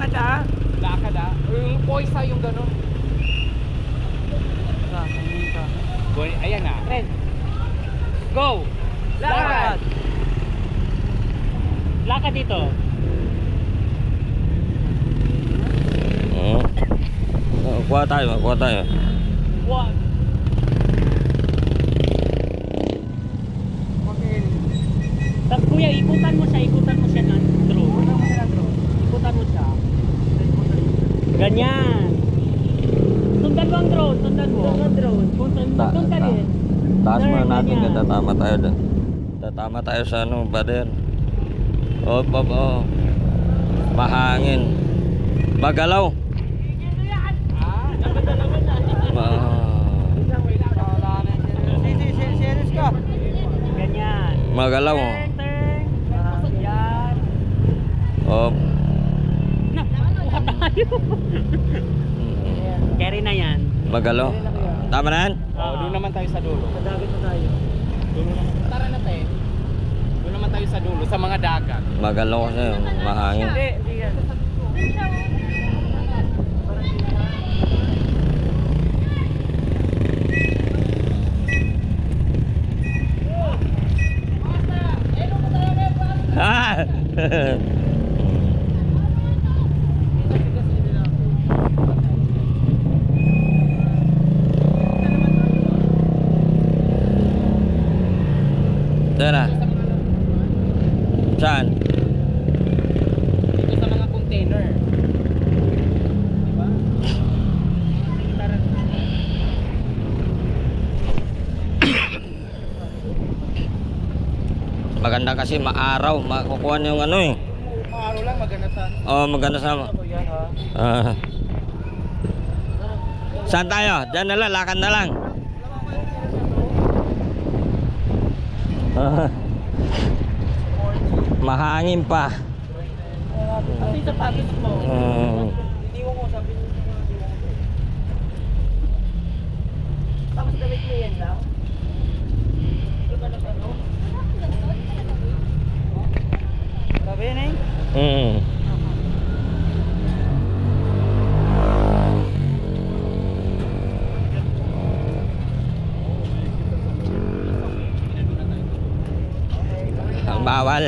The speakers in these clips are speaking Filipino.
Lakad ah. Lakad ah. Yung poisa yung ganun. Boy, ayan na. Ren. Go! Lakad. Lakad dito. Kuha tayo, kuha tayo. One. Tapos kuya, ikutan mo siya ng drone. Ikutan mo siya. Ganyan. Sundan mo ang drone, sundan mo. Sundan ka rin. Taas mo natin, Ganyan. tatama tayo doon. Tatama tayo sa ano, bader. Oh. Mahangin. Magalaw. Serious ka. Ganyan. Magalaw. Turn. Yan. Oh. Nakuha tayo. Carry na yan. Magalaw. Tama na yan? Oh, doon naman tayo sa dulo. Sa dagat na tayo. Dulo naman. Tara na tayo. Doon naman tayo sa dulo, sa mga dagat. Magalaw kasi, mahangin. Hindi yan. Ah! Saan na? Saan? Dito sa mga container. Diba? Tara. Maganda kasi maaraw, makukuha niyo yung ano eh. Maaraw lang, maganda sa... Oh, maganda sa... Yan ha. Ah. Saan tayo? Diyan na lang, lakad na lang. Ah. Mahangin pa. Ano yung sapatos mo? Hindi ko sabi mo. Tapos damit mo yan lang? Hindi ba lang ano? Sabi yan eh? Ang bawal.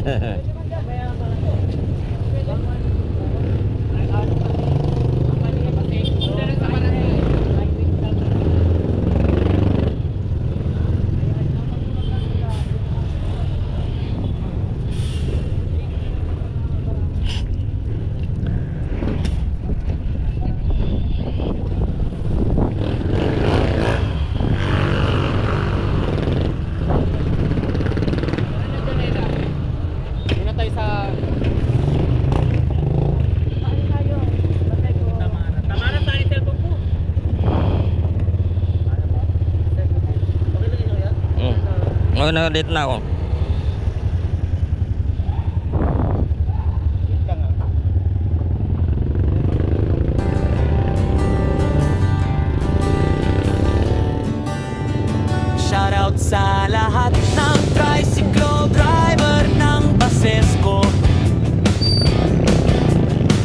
Doon na tayo sa... Tama na tayo cellphone ko. Oh, dito na ako. Ka nga. Shoutout sa lahat ng tricycle driver ng Basesco.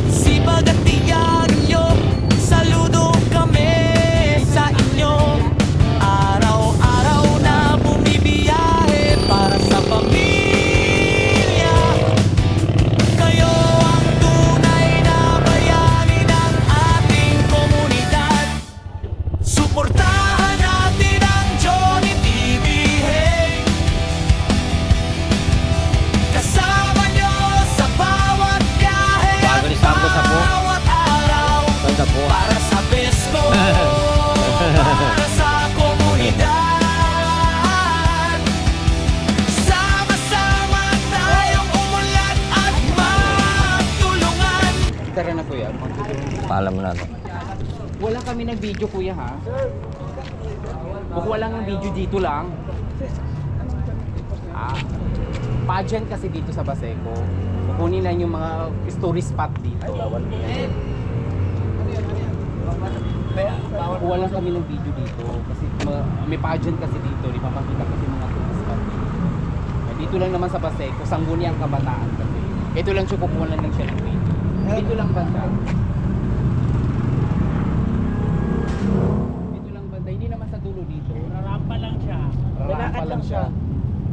Sipag at tiyaga nyo, saludo kami sa inyo. Araw-araw na bumibiyahe para sa pamilya. Kayo ang tunay na bayani ng ating komunidad. Suportahan natin ang Johnny TV, hey! Kasama nyo sa bawat biyahe Bago ni Sambo sa po. bawat araw. Saan sa po? Para sa Besco, para sa komunidad. Sama-sama tayong umulat at magtulungan. Tara na kuya. Paalam mo na to. Wala kami ng video kuya ha. Kukuha lang ng video dito lang. Pageant kasi dito sa Baseco. Kukunin lang yung mga story spot dito. Kukuha lang kami ng video dito kasi may pageant kasi dito. Ipapakita kasi mga tourist spot dito. Dito lang naman sa Baseco, Sangguniang Kabataan kasi. Ito lang siya kukuha lang siya ng video. Dito lang banda. Dito lang banda. Hindi naman sa dulo dito. Rampa lang siya. Lalakad lang siya.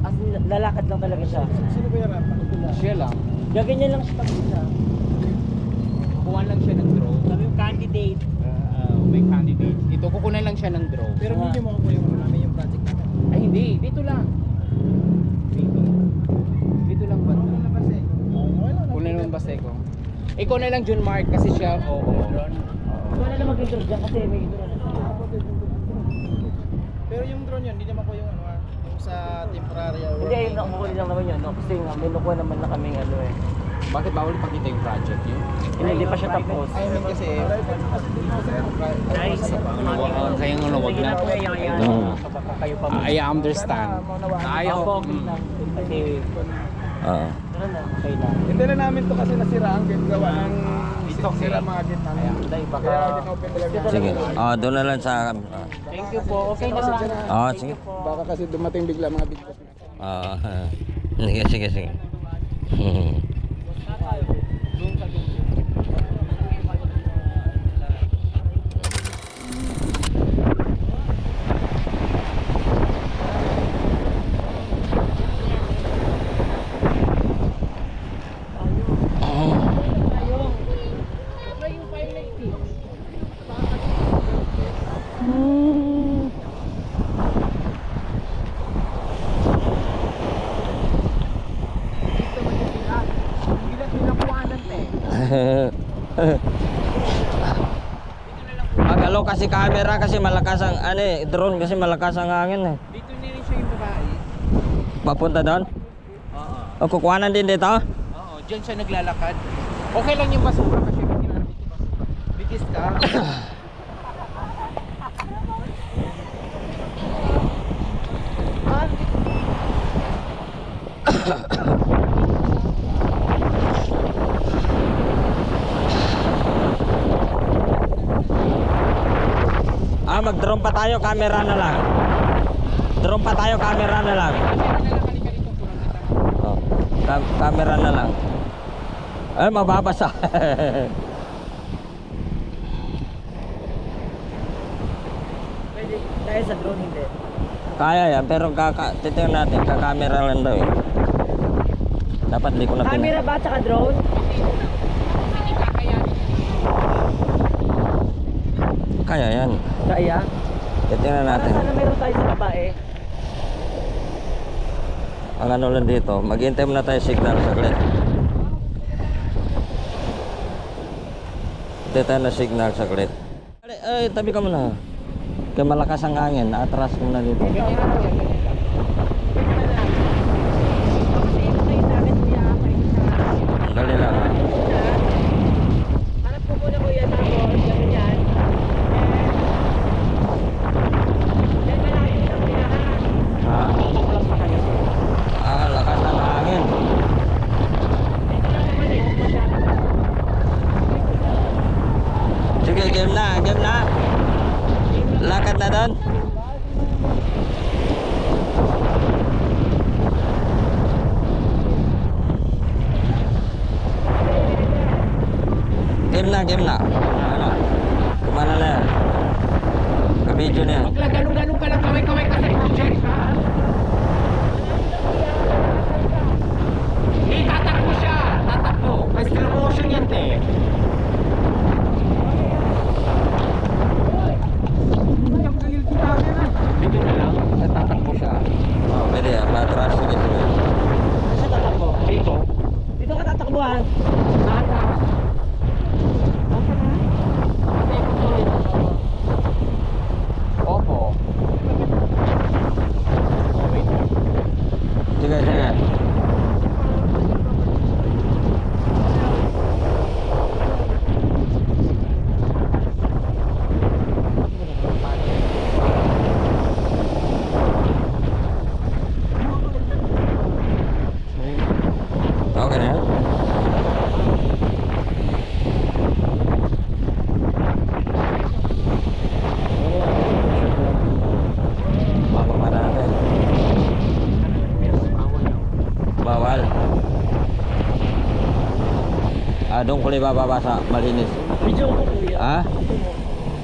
As in, lalakad lang talaga siya. Sino ba yung rampa? Siya lang. Gaganyan lang siya pag isa. Kukuha lang siya ng drone. Sabi yung candidate. May candidate. Ito, kukunan lang siya ng drone. Pero hindi mo ako yung namin yung project namin. Ay, hindi. Dito lang. Dito. Dito lang banda. Kunin mo yung Baseco. Ikaw na lang, Jun Mark, kasi siya, oo. Ikaw na lang mag-intro dyan kasi may intro na siya. Pero yung drone yun, hindi naman ko yung ano yung sa temporary. Hindi, ayun, nakukuha lang naman yun. No? Kasi nga, may nakuha naman na kaming ano eh. Bakit bawal ipakita yung project yun? Hindi pa siya tapos. I mean kasi, Nice. Kaya nga wag Sige na. na kuya, yan. Baka kayo pa I understand. Ayaw. Ako, okay lang. Kasi, Oo. ano na, okay lang. hindi na namin to kasi nasira ang gate gawa ng sira mga gate namin. Hindi, baka... Kaya din-open talaga. Sige. Doon na lang sa... Thank you po. Okay na lang. sige. Baka kasi dumating bigla mga big boss. Sige, sige, sige. Magalo kasi camera kasi malakas ang drone kasi malakas ang hangin eh. Dito na rin siya yung babae. Papunta doon? Oo. O kukuhanan din dito? Oo, dyan siya naglalakad. Okay lang yung basura kasi hindi namin dito basura. Bigis ka. Mag-drone pa tayo, camera na lang. Drone pa tayo, camera na lang. Oh, camera na lang. Ay, mababasa. Pwede, dahil sa drone hindi. Kaya yan, pero titignan natin, kakamera lang daw eh. Dapat di ko na Camera ba tsaka drone? Kaya yan. Kaya? Titignan natin. Sana meron tayo sa babae. Ang ano lang dito, maghintay muna tayo signal saglit. Hintay tayo na signal saglit. Ay, tabi ka muna. Kaya malakas ang hangin, atras ko muna dito. Dali lang. Harap ko muna kuya tapos ganyan. Yan malaki na kuya ha. Lakas ng hangin. Sige, game na, game na. Lakad na doon. Game na. Ano? Kumana na yan. Ka-video na yan. Wag lang, ganun-ganun ka lang, kaway-kaway ka sa project, ha? Tatakbo siya! Tatakbo! May slow motion yan, te. Dito na lang, tatakbo siya. Pwede yan, matras. Sige, sige. Saan tatakbo? Dito. Dito ka tatakbuhan. Opo. Sige, sige. Okay na yan? Doon ko na bababa sa malinis. Video ko kuya. Ha?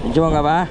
Medyo ka ba?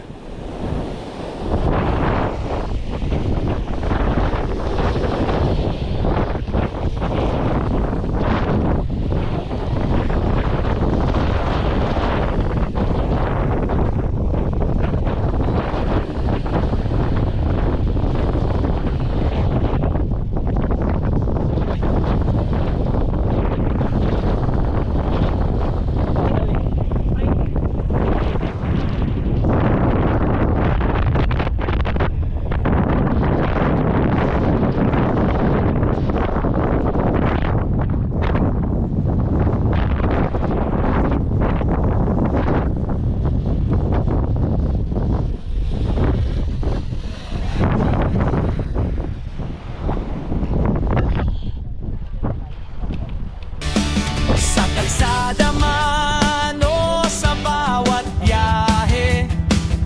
Sa kalsada man o sa bawat biyahe,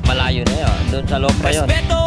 Malayo na yun. Doon sa loob pa yun. respeto